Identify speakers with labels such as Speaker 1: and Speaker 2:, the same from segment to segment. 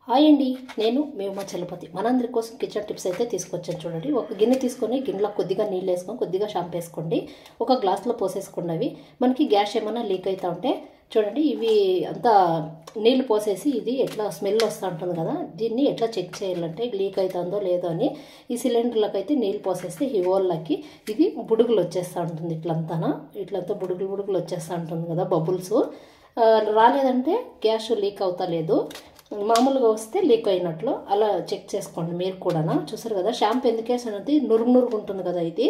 Speaker 1: Hi అండి, నేను మీ ఉమా చలపతి. మనందరి కోసం కిచెన్ టిప్స్ అయితే తీసుకొచ్చాను. చూడండి, ఒక గిన్నె తీసుకొని గిన్నెలో కొద్దిగా నీళ్ళు వేసుకొని కొద్దిగా షాంపూ వేసుకోండి. ఒక గ్లాస్లో పోసేసుకోండి. అవి మనకి గ్యాస్ ఏమైనా లీక్ అవుతా ఉంటే చూడండి, ఇవి అంతా నీళ్ళు పోసేసి ఇది ఎట్లా స్మెల్ వస్తూ ఉంటుంది కదా, దీన్ని ఎట్లా చెక్ చేయాలంటే లీక్ అవుతుందో లేదో అని ఈ సిలిండర్లకు అయితే నీళ్ళు పోసేస్తే ఈ హోల్లకి ఇది బుడుగులు వచ్చేస్తూ ఉంటుంది. ఇట్లంతా బుడుగులు వచ్చేస్తూ ఉంటుంది కదా, బబుల్స్ రాలేదంటే గ్యాస్ లీక్ అవుతా లేదు, మామూలుగా వస్తే లీక్ అయినట్లు అలా చెక్ చేసుకోండి. మీరు కూడా చూసారు కదా, షాంపూ ఎందుకు వేసినది నురుగు ఉంటుంది కదా, ఇది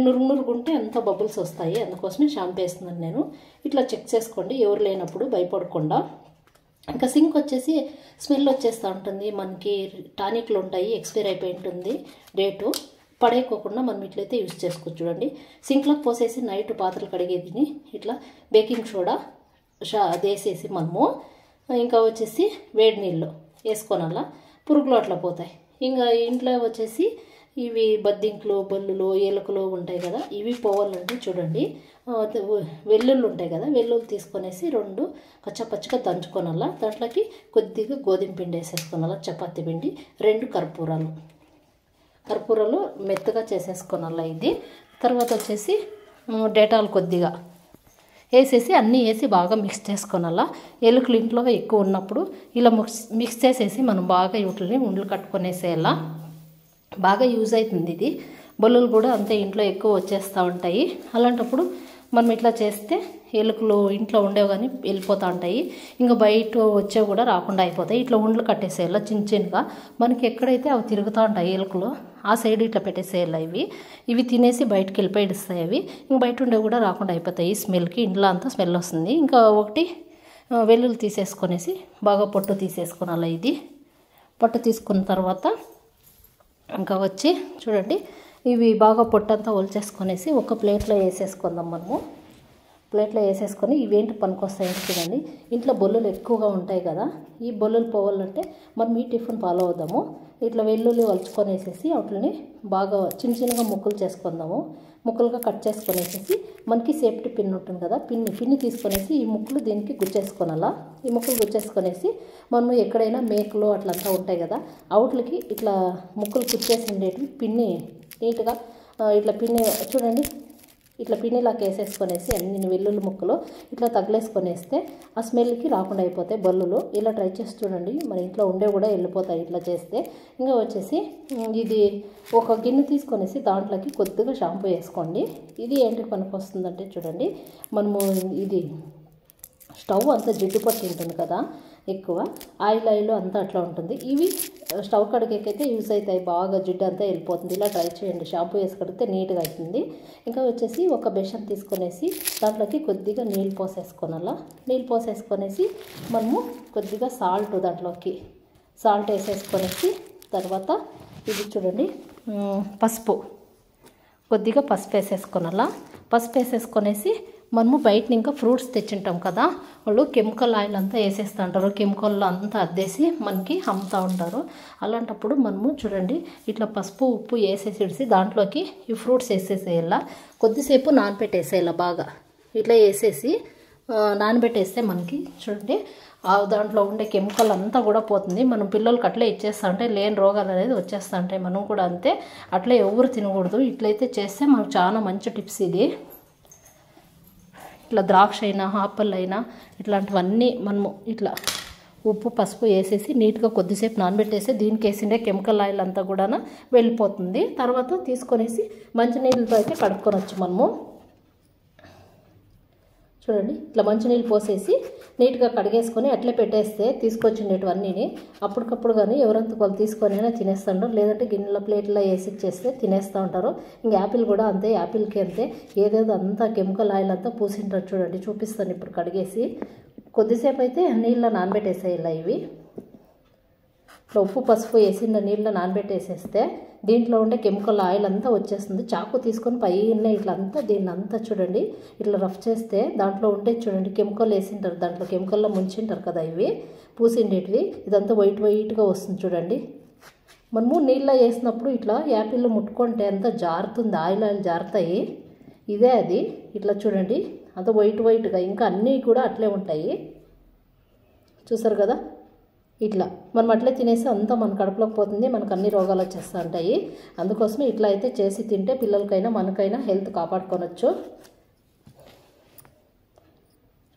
Speaker 1: నురుగు ఉంటే అంత బబుల్స్ వస్తాయి, అందుకోసమే షాంపూ వేస్తున్నాను నేను. ఇట్లా చెక్ చేసుకోండి, ఎవరు లేనప్పుడు భయపడకుండా. ఇంకా సింక్ వచ్చేసి స్మెల్ వచ్చేస్తూ ఉంటుంది, మనకి టానిక్లు ఉంటాయి, ఎక్స్పైర్ అయిపోయి ఉంటుంది డేటు, పడేయకోకుండా మనం ఇట్లయితే యూజ్ చేసుకోవచ్చు. చూడండి, సింక్లోకి పోసేసి నైట్ పాత్రలు కడిగేదిని ఇట్లా బేకింగ్ సోడా అది వేసేసి మనము ఇంకా వచ్చేసి వేడి నీళ్ళు వేసుకోనల్లా పురుగులు అట్లా పోతాయి. ఇంకా ఇంట్లో వచ్చేసి ఇవి బద్దింకులు, బల్లులు, ఎలుకలు ఉంటాయి కదా, ఇవి పోవాలంటే చూడండి, వెల్లుల్లి ఉంటాయి కదా, వెల్లుల్లి తీసుకొనేసి 2 కచ్చపచ్చగా దంచుకోనల్లా, దాంట్లోకి కొద్దిగా గోధుమ పిండి వేసేసుకోనల్లా, చపాతీ పిండి, 2 కర్పూరాలు మెత్తగా చేసేసుకోనల్లా. ఇది తర్వాత వచ్చేసి డేటాల్ కొద్దిగా వేసేసి అన్నీ వేసి బాగా మిక్స్ చేసుకోనల్లా. ఎలుకలు ఇంట్లో ఎక్కువ ఉన్నప్పుడు ఇలా మిక్స్ చేసేసి మనం బాగా వీటిని ఉండలు కట్టుకొనేసేయాలా. బాగా యూజ్ అవుతుంది ఇది. బల్లులు కూడా అంతే ఇంట్లో ఎక్కువ వచ్చేస్తూ ఉంటాయి. అలాంటప్పుడు మనం ఇట్లా చేస్తే ఎలుకలు ఇంట్లో ఉండేవి కానీ వెళ్ళిపోతూ ఉంటాయి, ఇంకా బయట వచ్చేవి కూడా రాకుండా అయిపోతాయి. ఇట్లా ఉండలు కట్టేసేయాలి చిన్నగా, మనకి ఎక్కడైతే అవి తిరుగుతూ ఉంటాయి ఎలుకలు ఆ సైడ్ ఇట్లా పెట్టేసేయాలి. ఇవి తినేసి బయటకు వెళ్ళిపోయి ఇస్తాయి. అవి ఇంక బయట ఉండేవి కూడా రాకుండా అయిపోతాయి. స్మెల్కి ఇంట్లో అంతా స్మెల్ వస్తుంది. ఇంకా ఒకటి వెల్లుల్లి తీసేసుకొనేసి బాగా పొట్టు తీసేసుకోవాలి. ఇది పొట్టు తీసుకున్న తర్వాత ఇంకా వచ్చి చూడండి, ఇవి బాగా పొట్టంతా ఒలిచేసుకొనేసి ఒక ప్లేట్లో వేసేసుకుందాం. మనము ప్లేట్లో వేసేసుకొని ఇవేంటి పనికొస్తాయని చూడండి, ఇంట్లో బొల్లులు ఎక్కువగా ఉంటాయి కదా, ఈ బొల్లులు పోవాలంటే మనం ఈ టిఫిన్ ఫాలో అవుదాము. ఇట్లా వెల్లుల్లి వలుచుకొనేసేసి వాటిని బాగా చిన్నగా ముక్కలు చేసుకుందాము. ముక్కలుగా కట్ చేసుకొనేసేసి మనకి సేఫ్టీ పిన్ ఉంటుంది కదా, పిన్ని తీసుకొనేసి ఈ ముక్కలు దీనికి గుచ్చేసుకోనాలా. ఈ ముక్కలు గుచ్చేసుకొనేసి మనము ఎక్కడైనా మేకలు అట్లంతా ఉంటాయి కదా, అవుట్లకి ఇట్లా ముక్కలు గుచ్చేసి ఉండేటివి పిన్ని నీట్గా ఇట్లా పిన్ని చూడండి, ఇట్లా పిన్నిలాగా వేసేసుకొనేసి అన్ని వెల్లుల్లి ముక్కలు ఇట్లా తగిలేసుకొనేస్తే ఆ స్మెల్కి రాకుండా అయిపోతాయి బల్లులు. ఇలా ట్రై చేసి చూడండి, మన ఇంట్లో ఉండే కూడా వెళ్ళిపోతాయి ఇట్లా చేస్తే. ఇంకా వచ్చేసి ఇది ఒక గిన్నె తీసుకొనేసి దాంట్లోకి కొద్దిగా షాంపూ వేసుకోండి. ఇది ఏంటి పనికి వస్తుందంటే చూడండి, మనము ఇది స్టవ్ అంతా జిడ్డు పట్టి ఉంటుంది కదా, ఎక్కువ ఆయిల్ అంతా అట్లా ఉంటుంది. ఇవి స్టవ్ కడిగేకైతే యూజ్ అవుతాయి, బాగా జిడ్డు అంతా వెళ్ళిపోతుంది. ఇలా ట్రై చేయండి, షాంపూ వేసి కడిగితే నీట్గా అవుతుంది. ఇంకా వచ్చేసి ఒక బేషన్ తీసుకొనేసి దాంట్లోకి కొద్దిగా నీళ్ళు పోసేసుకోనాలా. నీళ్ళు పోసేసుకొనేసి మనము కొద్దిగా దాంట్లోకి సాల్ట్ వేసేసుకొనేసి తర్వాత ఇది చూడండి, కొద్దిగా పసుపు వేసేసుకోనాలా. పసుపు వేసేసుకొనేసి మనము బయట ఇంకా ఫ్రూట్స్ తెచ్చింటాం కదా, వాళ్ళు కెమికల్ ఆయిల్ అంతా వేసేస్తూ ఉంటారు, కెమికల్ అంతా అద్దేసి మనకి అమ్ముతూ ఉంటారు. అలాంటప్పుడు మనము చూడండి, ఇట్లా పసుపు ఉప్పు వేసేసి దాంట్లోకి ఈ ఫ్రూట్స్ వేసేసేయాల. కొద్దిసేపు నానబెట్టేసేయాల. బాగా ఇట్లా వేసేసి నానబెట్టేస్తే మనకి చూడండి దాంట్లో ఉండే కెమికల్ అంతా కూడా పోతుంది. మనం పిల్లలకి అట్లే ఇచ్చేస్తూ ఉంటే లేని రోగాలు అనేది వచ్చేస్తూ ఉంటాయి. మనం కూడా అంతే, అట్లే ఎవరు తినకూడదు. ఇట్లయితే చేస్తే మనకు చాలా మంచి టిప్స్ ఇది. ఇట్లా ద్రాక్ష అయినా ఆపిల్ అయినా ఇట్లాంటివన్నీ మనము ఇట్లా ఉప్పు పసుపు వేసేసి నీట్గా కొద్దిసేపు నానబెట్టేసి దీనికి వేసిండే కెమికల్ ఆయిల్ అంతా కూడా వెళ్ళిపోతుంది. తర్వాత తీసుకొనేసి మంచినీళ్ళతో అయితే కడుక్కొనొచ్చు మనము. చూడండి, ఇట్లా మంచినీళ్ళు పోసేసి నీట్గా కడిగేసుకొని అట్లే పెట్టేస్తే తీసుకొచ్చిండేటివన్నీ అప్పటికప్పుడు కానీ ఎవరంతా వాళ్ళు తీసుకొని అయినా తినేస్తుంటారు, లేదంటే గిన్నెల ప్లేట్లో వేసి ఇచ్చేస్తే తినేస్తూ ఉంటారు. ఇంకా యాపిల్ కూడా అంతే, యాపిల్కి అంతే, ఏదేదో అంతా కెమికల్ ఆయిల్ అంతా పూసింటారు. చూడండి, చూపిస్తాను ఇప్పుడు. కడిగేసి కొద్దిసేపు అయితే నీళ్ళ నానబెట్టేసేయాలి. ఇవి ఇట్లా ఉప్పు పసుపు వేసిన నీళ్ళ నానబెట్టేసేస్తే దీంట్లో ఉండే కెమికల్ ఆయిల్ అంతా వచ్చేస్తుంది. చాకు తీసుకొని పైన ఇట్లా అంతా దీన్ని అంతా చూడండి ఇట్లా రఫ్ చేస్తే దాంట్లో ఉంటే చూడండి కెమికల్ వేసింటారు, దాంట్లో కెమికల్లో ముంచింటారు కదా, ఇవి పూసిండేటివి, ఇదంతా వైట్గా వస్తుంది. చూడండి, మనము నీళ్ళ వేసినప్పుడు ఇట్లా యాపిల్ ముట్టుకుంటే అంతా జారుతుంది, ఆయిల్ జారుతాయి. ఇదే అది. ఇట్లా చూడండి అంత వైట్గా, ఇంకా అన్నీ కూడా అట్లే ఉంటాయి. చూసారు కదా, ఇట్లా మనం అట్లే తినేసి అంతా మన కడుపులోకి పోతుంది, మనకు అన్ని రోగాలు వచ్చేస్తూ ఉంటాయి. అందుకోసమే ఇట్లా అయితే చేసి తింటే పిల్లలకైనా మనకైనా హెల్త్ కాపాడుకోవచ్చు.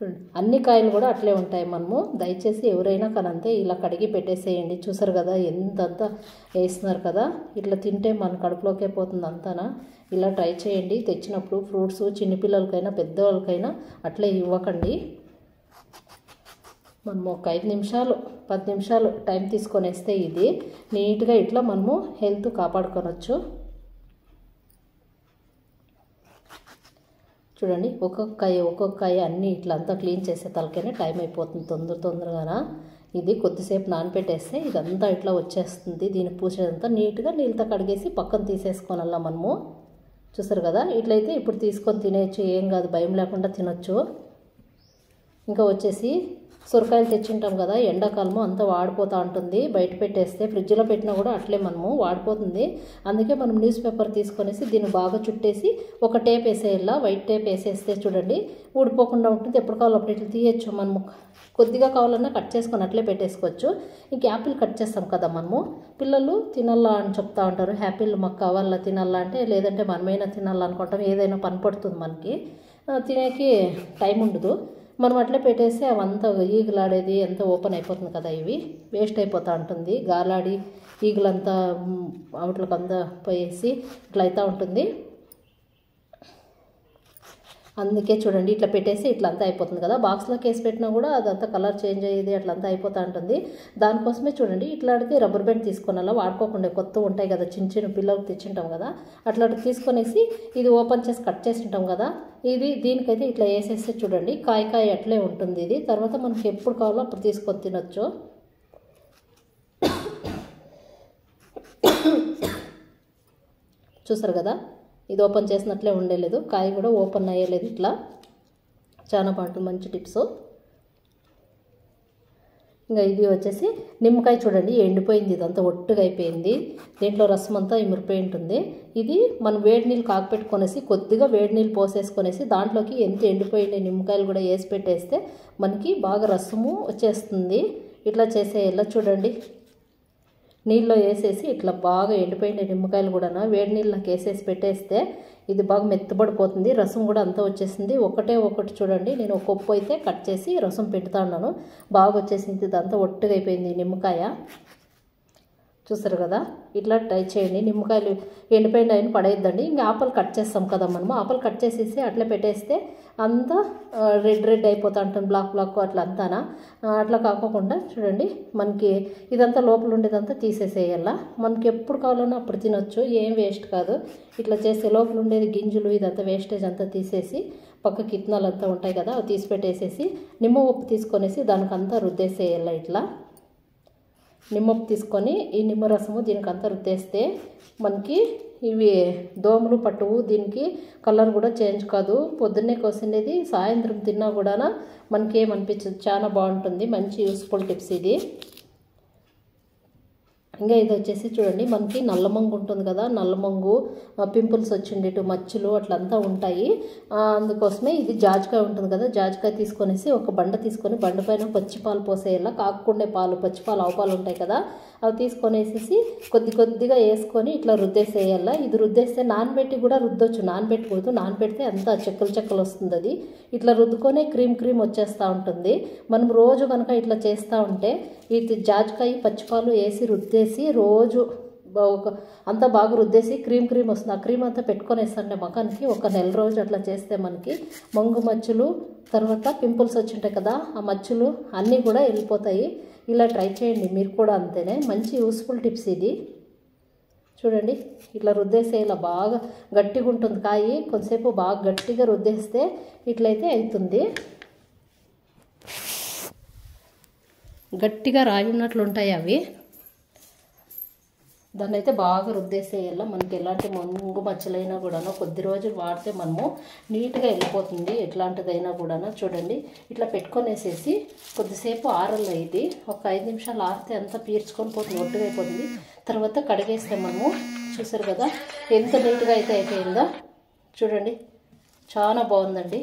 Speaker 1: చూడండి అన్ని కాయలు కూడా అట్లే ఉంటాయి. మనము దయచేసి ఎవరైనా కానంతే ఇలా కడిగి పెట్టేసేయండి. చూసారు కదా ఎంతంతా వేస్తున్నారు కదా, ఇట్లా తింటే మన కడుపులోకే పోతుంది అంతానా. ఇలా ట్రై చేయండి. తెచ్చినప్పుడు ఫ్రూట్స్ చిన్నపిల్లలకైనా పెద్దవాళ్ళకైనా అట్లే ఇవ్వకండి. మనము ఒక 5 నిమిషాలు 10 నిమిషాలు టైం తీసుకొని వేస్తే ఇది నీట్గా ఇట్లా మనము హెల్త్ కాపాడుకోవచ్చు. చూడండి ఒక్కొక్క అన్నీ ఇట్లా అంతా క్లీన్ చేసే తలకైనా టైం అయిపోతుంది తొందరగానా. ఇది కొద్దిసేపు నానపెట్టేస్తే ఇదంతా ఇట్లా వచ్చేస్తుంది. దీన్ని పూసేదంతా నీట్గా నీళ్ళతో కడిగేసి పక్కన తీసేసుకోనల్లా మనము. చూసారు కదా, ఇట్లయితే ఇప్పుడు తీసుకొని తినేయచ్చు, ఏం కాదు, భయం లేకుండా తినొచ్చు. ఇంకా వచ్చేసి సొరకాయలు తెచ్చింటాం కదా, ఎండాకాలము అంతా వాడిపోతూ ఉంటుంది. బయట పెట్టేస్తే ఫ్రిడ్జ్లో పెట్టినా కూడా అట్లే మనము వాడిపోతుంది. అందుకే మనం న్యూస్ పేపర్ తీసుకొనేసి దీన్ని బాగా చుట్టేసి ఒక టేప్ వేసేయాల. వైట్ టేప్ వేసేస్తే చూడండి ఊడిపోకుండా ఉంటుంది. ఎప్పుడు కావాలో అప్పుడు ఇట్లా తీయచ్చు. మనము కొద్దిగా కావాలన్నా కట్ చేసుకొని అట్లే పెట్టేసుకోవచ్చు. ఇంక యాపిల్ కట్ చేస్తాం కదా మనము, పిల్లలు తినాలా అని చెప్తా ఉంటారు. యాపిల్ మాకు కావాలా తినాలా అంటే, లేదంటే మనమైనా తినాలా అనుకుంటాం. ఏదైనా పని పడుతుంది మనకి, తినేకి టైం ఉండదు. మనం అట్లే పెట్టేస్తే అవంతా ఈగలాడేది అంతా ఓపెన్ అయిపోతుంది కదా, ఇవి వేస్ట్ అయిపోతూ ఉంటుంది. గాలాడి ఈగలంతా వాటికి అంతా పోయేసి ఇట్లా అవుతూ ఉంటుంది. అందుకే చూడండి ఇట్లా పెట్టేసి ఇట్లా అంతా అయిపోతుంది కదా. బాక్స్లోకి వేసి పెట్టినా కూడా అదంతా కలర్ చేంజ్ అయ్యేది అట్లా అంతా అయిపోతూ ఉంటుంది. దానికోసమే చూడండి ఇట్లాంటిది రబ్బర్ బ్యాండ్ తీసుకునేలా వాడుకోకుండా కొత్త ఉంటాయి కదా, చిన్న చిన్న పిల్లలకు తెచ్చింటాం కదా, అట్లాంటివి తీసుకొనేసి ఇది ఓపెన్ చేసి కట్ చేసి ఉంటాం కదా, దీనికైతే ఇట్లా వేసేస్తే చూడండి కాయ అట్లే ఉంటుంది. ఇది తర్వాత మనకి ఎప్పుడు కావాలో అప్పుడు తీసుకొని తినొచ్చు. చూసారు కదా, ఇది ఓపెన్ చేసినట్లే ఉండలేదు, కాయ కూడా ఓపెన్ అయ్యలేదు. ఇట్లా చాలా బాగుంటుంది, మంచి టిప్స్. ఇంకా ఇది వచ్చేసి నిమ్మకాయ చూడండి ఎండిపోయింది, ఇదంతా ఒట్టుగా అయిపోయింది, దీంట్లో రసం అంతా ఇమిరిపోయి ఉంటుంది. ఇది మనం వేడి నీళ్ళు కాకపెట్టుకొనేసి కొద్దిగా వేడి నీళ్ళు పోసేసుకొనేసి దాంట్లోకి ఎంత ఎండిపోయిన నిమ్మకాయలు కూడా వేసి పెట్టేస్తే మనకి బాగా రసము వచ్చేస్తుంది. ఇట్లా చేసేయాల చూడండి, నీళ్ళలో వేసేసి ఇట్లా బాగా ఎండిపోయిన నిమ్మకాయలు కూడా వేడి నీళ్ళకి వేసేసి పెట్టేస్తే ఇది బాగా మెత్తబడిపోతుంది, రసం కూడా అంతా వచ్చేసింది. ఒకటి చూడండి, నేను ఒక కప్పు అయితే కట్ చేసి రసం పెడతా ఉన్నాను, బాగా వచ్చేసింది. ఇదంతా ఒట్టుగా అయిపోయింది నిమ్మకాయ. చూసారు కదా, ఇట్లా ట్రై చేయండి. నిమ్మకాయలు ఎండిపోయిన అయిన పడేద్దండి. ఇంకా ఆపలు కట్ చేస్తాం కదా మనము, ఆపలు కట్ చేసేసి అట్లా పెట్టేస్తే అంతా రెడ్ అయిపోతూ ఉంటుంది, బ్లాక్ అట్లా అంతానా. అట్లా కాకుండా చూడండి మనకి ఇదంతా లోపల ఉండేదంతా తీసేసేయాల. మనకి ఎప్పుడు కావాలన్నా అప్పుడు తినొచ్చు, ఏం వేస్ట్ కాదు. ఇట్లా చేస్తే లోపల ఉండేది గింజలు ఇదంతా వేస్టేజ్ అంతా తీసేసి పక్కకి ఇత్తనాలు అంతా ఉంటాయి కదా, అవి తీసి పెట్టేసేసి నిమ్మ ఉప్పు తీసుకొనేసి దానికంతా రుద్దేసేయాల. ఇట్లా నిమ్మప్పు తీసుకొని ఈ నిమ్మరసము దీనికి అంతా రుద్దేస్తే మనకి ఇవి దోమలు పట్టువు, దీనికి కలర్ కూడా చేంజ్ కాదు. పొద్దున్నే కోసినది సాయంత్రం తిన్నా కూడా మనకి ఏమనిపించదు, చాలా బాగుంటుంది. మంచి యూస్ఫుల్ టిప్స్ ఇది. ఇంకా ఇది వచ్చేసి చూడండి మనకి నల్లమంగు ఉంటుంది కదా, నల్లమంగు పింపుల్స్ వచ్చిండేటు మచ్చలు అట్లంతా ఉంటాయి. అందుకోసమే ఇది జాజికాయ ఉంటుంది కదా, జాజికాయ తీసుకొనేసి ఒక బండ తీసుకొని బండ పైన పచ్చిపాలు పోసేయాల. కాకుండే పాలు, పచ్చిపాలు, ఆవు పాలు ఉంటాయి కదా, అవి తీసుకొనేసేసి కొద్దిగా వేసుకొని ఇట్లా రుద్దేసేయాల. ఇది రుద్దేస్తే నానబెట్టి కూడా రుద్దొచ్చు, నానబెట్టకూడదు, నానబెడితే అంతా చెక్కలు వస్తుంది. అది ఇట్లా రుద్దుకొనే క్రీమ్ వచ్చేస్తూ ఉంటుంది. మనం రోజు కనుక ఇట్లా చేస్తూ ఉంటే ఇది జాజికాయ పచ్చిపాలు వేసి రుద్దేసి రోజు అంతా బాగా రుద్దేసి క్రీమ్ వస్తుంది. ఆ క్రీమ్ అంతా పెట్టుకొనేస్తాండే ముఖానికి ఒక నెల రోజు అట్లా చేస్తే మనకి మంగు మచ్చలు తర్వాత పింపుల్స్ వచ్చింటాయి కదా, ఆ మచ్చలు అన్నీ కూడా వెళ్ళిపోతాయి. ఇలా ట్రై చేయండి మీరు కూడా, అంతేనే మంచి యూస్ఫుల్ టిప్స్ ఇది. చూడండి ఇట్లా రుద్దేస్తే ఇలా బాగా గట్టిగా ఉంటుంది కాయి, కొంతసేపు బాగా గట్టిగా రుద్దేస్తే ఇట్లయితే అవుతుంది. గట్టిగా రాయి ఉన్నట్లు ఉంటాయి అవి, దాన్ని అయితే బాగా రుద్దేసేయాల. మనకి ఎలాంటి మంగు మచ్చలైనా కూడా కొద్ది రోజులు వాడితే మనము నీట్గా వెళ్ళిపోతుంది, ఎట్లాంటిదైనా కూడా. చూడండి ఇట్లా పెట్టుకొనేసేసి కొద్దిసేపు ఆరల్ల, ఇది ఒక 5 నిమిషాలు ఆరితే అంతా పీల్చుకొని పోతుంది, ఒట్టుగా అయిపోతుంది. తర్వాత కడిగేస్తే మనము చూసారు కదా ఎంత నీట్గా అయితే అయిపోయిందో. చూడండి చాలా బాగుందండి.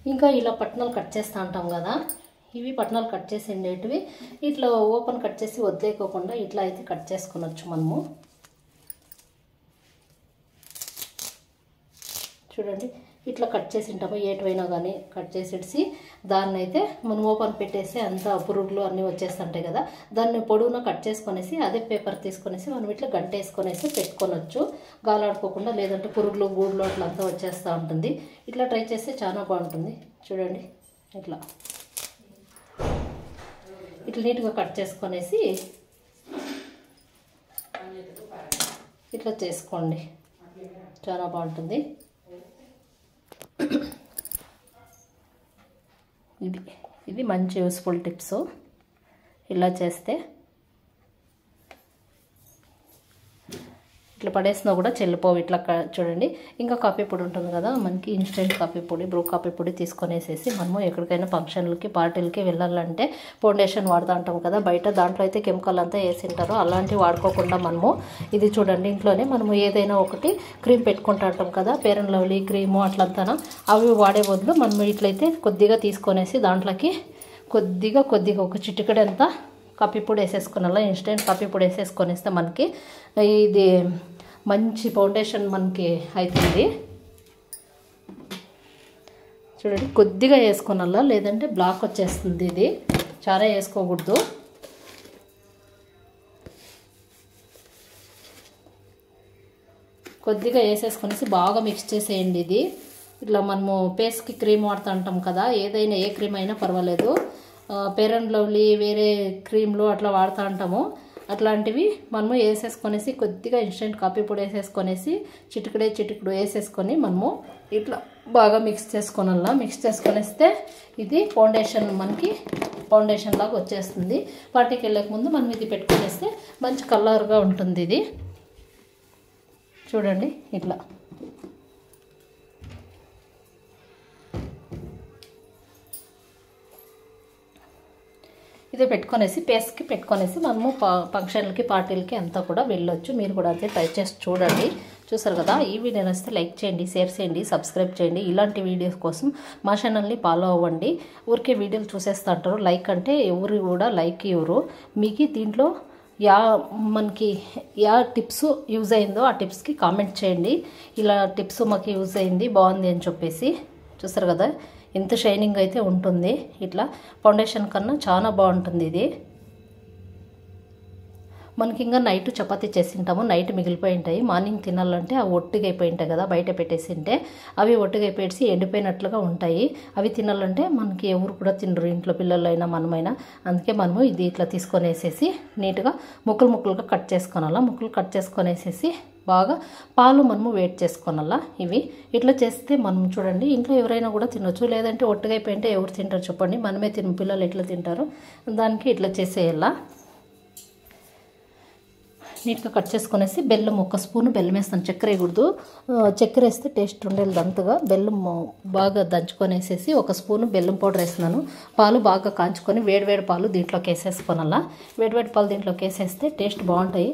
Speaker 1: ఇంకా ఇలా పట్నాలు కట్ చేస్తూ ఉంటాం కదా, ఇవి పట్నాలు కట్ చేసి ఉండేటివి ఇట్లా ఓపెన్ కట్ చేసి వదిలేకోకుండా ఇట్లా అయితే కట్ చేసుకొనొచ్చు మనము. చూడండి ఇట్లా కట్ చేసి ఉంటాము, ఏటువైనా కానీ కట్ చేసేసి దాన్ని అయితే మనం ఓపెన్ పెట్టేసి అంత పురుగులు అన్నీ వచ్చేస్తుంటాయి కదా, దాన్ని పొడవునా కట్ చేసుకొనేసి అదే పేపర్ తీసుకొనేసి మనం ఇట్లా గంట వేసుకొనేసి పెట్టుకొనొచ్చు గాలాడుకోకుండా. లేదంటే పురుగులు గూడులు అట్లా అంతా వచ్చేస్తూ ఉంటుంది. ఇట్లా ట్రై చేస్తే చాలా బాగుంటుంది. చూడండి ఇట్లా ఇట్లా నీట్గా కట్ చేసుకొనేసి ఇట్లా చేసుకోండి, చాలా బాగుంటుంది. ఇది మంచి యూస్ఫుల్ టిప్స్. ఇలా చేస్తే ఇట్లా పడేసినా కూడా చెల్లిపోవు. ఇట్లా చూడండి. ఇంకా కాఫీ పొడి ఉంటుంది కదా మనకి, ఇన్స్టెంట్ కాఫీ పొడి, బ్రూ కాఫీ పొడి తీసుకొనేసేసి మనము ఎక్కడికైనా ఫంక్షన్లకి పార్టీలకి వెళ్ళాలంటే ఫౌండేషన్ వాడుతూ ఉంటాం కదా బయట, దాంట్లో అయితే కెమికల్ అంతా వేసింటారు. అలాంటివి వాడుకోకుండా మనము ఇది చూడండి ఇంట్లోనే మనము ఏదైనా ఒకటి క్రీమ్ పెట్టుకుంటూ ఉంటాం కదా, ఫెయిర్ అండ్ లవ్లీ క్రీము అట్లంతా, అవి వాడే బదులు మనం ఇట్లయితే కొద్దిగా తీసుకొనేసి దాంట్లోకి కొద్దిగా ఒక చిటికెడంతా కాఫీ పొడి వేసేసుకున్నలా, ఇన్స్టెంట్ కాఫీ పొడి వేసేసుకొనేస్తే మనకి ఇది మంచి ఫౌండేషన్ మనకి అవుతుంది. చూడండి కొద్దిగా వేసుకున్నలా, లేదంటే బ్లాక్ వచ్చేస్తుంది. ఇది చాలా వేసుకోకూడదు. కొద్దిగా వేసేసుకొనేసి బాగా మిక్స్ చేసేయండి. ఇది ఇట్లా మనము ఫేస్కి క్రీమ్ వాడుతూ ఉంటాం కదా, ఏదైనా ఏ క్రీమ్ అయినా పర్వాలేదు, ఫెయిర్ అండ్ లవ్లీ వేరే క్రీమ్లు అట్లా వాడుతూ ఉంటాము, అట్లాంటివి మనము వేసేసుకొనేసి కొద్దిగా ఇన్స్టెంట్ కాఫీ పొడి వేసేసుకొనేసి చిటికెడు వేసేసుకొని మనము ఇట్లా బాగా మిక్స్ చేసుకోనల్లా. మిక్స్ చేసుకొనేస్తే ఇది ఫౌండేషన్ మనకి ఫౌండేషన్ లాగా వచ్చేస్తుంది. పార్టీకి వెళ్ళక ముందు మనం ఇది పెట్టుకొనేస్తే మంచి కలర్గా ఉంటుంది. ఇది చూడండి ఇట్లా ఇదే పెట్టుకొనేసి ఫేస్కి పెట్టుకొనేసి మనము ఫంక్షన్లకి పార్టీలకి అంతా కూడా వెళ్ళొచ్చు. మీరు కూడా అయితే ట్రై చేసి చూడండి. చూసారు కదా, ఈ వీడియో నచ్చితే లైక్ చేయండి, షేర్ చేయండి, సబ్స్క్రైబ్ చేయండి. ఇలాంటి వీడియోస్ కోసం మా ఛానల్ని ఫాలో అవ్వండి. ఊరికే వీడియోలు చూసేస్తూ ఉంటారు, లైక్ అంటే ఎవరు కూడా లైక్ ఇవ్వరు. మీకు దీంట్లో మనకి టిప్స్ యూజ్ అయిందో ఆ టిప్స్కి కామెంట్ చేయండి. ఇలా టిప్స్ మాకు యూజ్ అయింది, బాగుంది అని చెప్పేసి. చూసారు కదా ఎంత షైనింగ్ అయితే ఉంటుంది. ఇట్లా ఫౌండేషన్ కన్నా చాలా బాగుంటుంది. ఇది మనకి ఇంకా నైట్ చపాతీ చేసింటాము, నైట్ మిగిలిపోయి ఉంటాయి, మార్నింగ్ తినాలంటే అవి ఒట్టిగా అయిపోయి ఉంటాయి కదా, బయట పెట్టేసింటే అవి ఒట్టిగా అయిపోయి ఎండిపోయినట్లుగా ఉంటాయి. అవి తినాలంటే మనకి ఎవరు కూడా తినరు, ఇంట్లో పిల్లలైనా మనమైనా. అందుకే మనము ఇది ఇట్లా తీసుకొనేసేసి నీట్గా ముక్కలుగా కట్ చేసుకోనాలా. ముక్కలు కట్ చేసుకొనేసేసి బాగా పాలు మనము వేడి చేసుకోనాలా. ఇవి ఇట్లా చేస్తే మనం చూడండి ఇంట్లో ఎవరైనా కూడా తినొచ్చు. లేదంటే ఒట్టిగా అయిపోయింటే ఎవరు తింటారు చెప్పండి, మనమే పిల్లలు ఎట్లా తింటారు. దానికి ఇట్లా చేసేయాలా. నీట్గా కట్ చేసుకొనేసి బెల్లం 1 స్పూన్ బెల్లం వేస్తాను, చక్కెర వేయకూడదు. చక్కెర వేస్తే టేస్ట్ ఉండేది అంతగా. బెల్లం బాగా దంచుకొనేసేసి 1 స్పూన్ బెల్లం పౌడర్ వేస్తున్నాను. పాలు బాగా కాంచుకొని వేడివేడి పాలు దీంట్లోకి వేసేసుకోనాలా. వేడివేడి పాలు దీంట్లోకి వేసేస్తే టేస్ట్ బాగుంటాయి.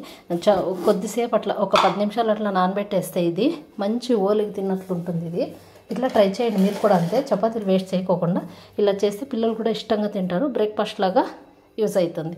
Speaker 1: కొద్దిసేపు అట్లా ఒక 10 నిమిషాలు అట్లా నానబెట్టేస్తే ఇది మంచి ఓలికి తిన్నట్లు ఉంటుంది. ఇది ఇట్లా ట్రై చేయండి మీరు కూడా అంతే. చపాతీలు వేస్ట్ చేయకోకుండా ఇలా చేస్తే పిల్లలు కూడా ఇష్టంగా తింటారు. బ్రేక్ఫాస్ట్ లాగా యూజ్ అవుతుంది.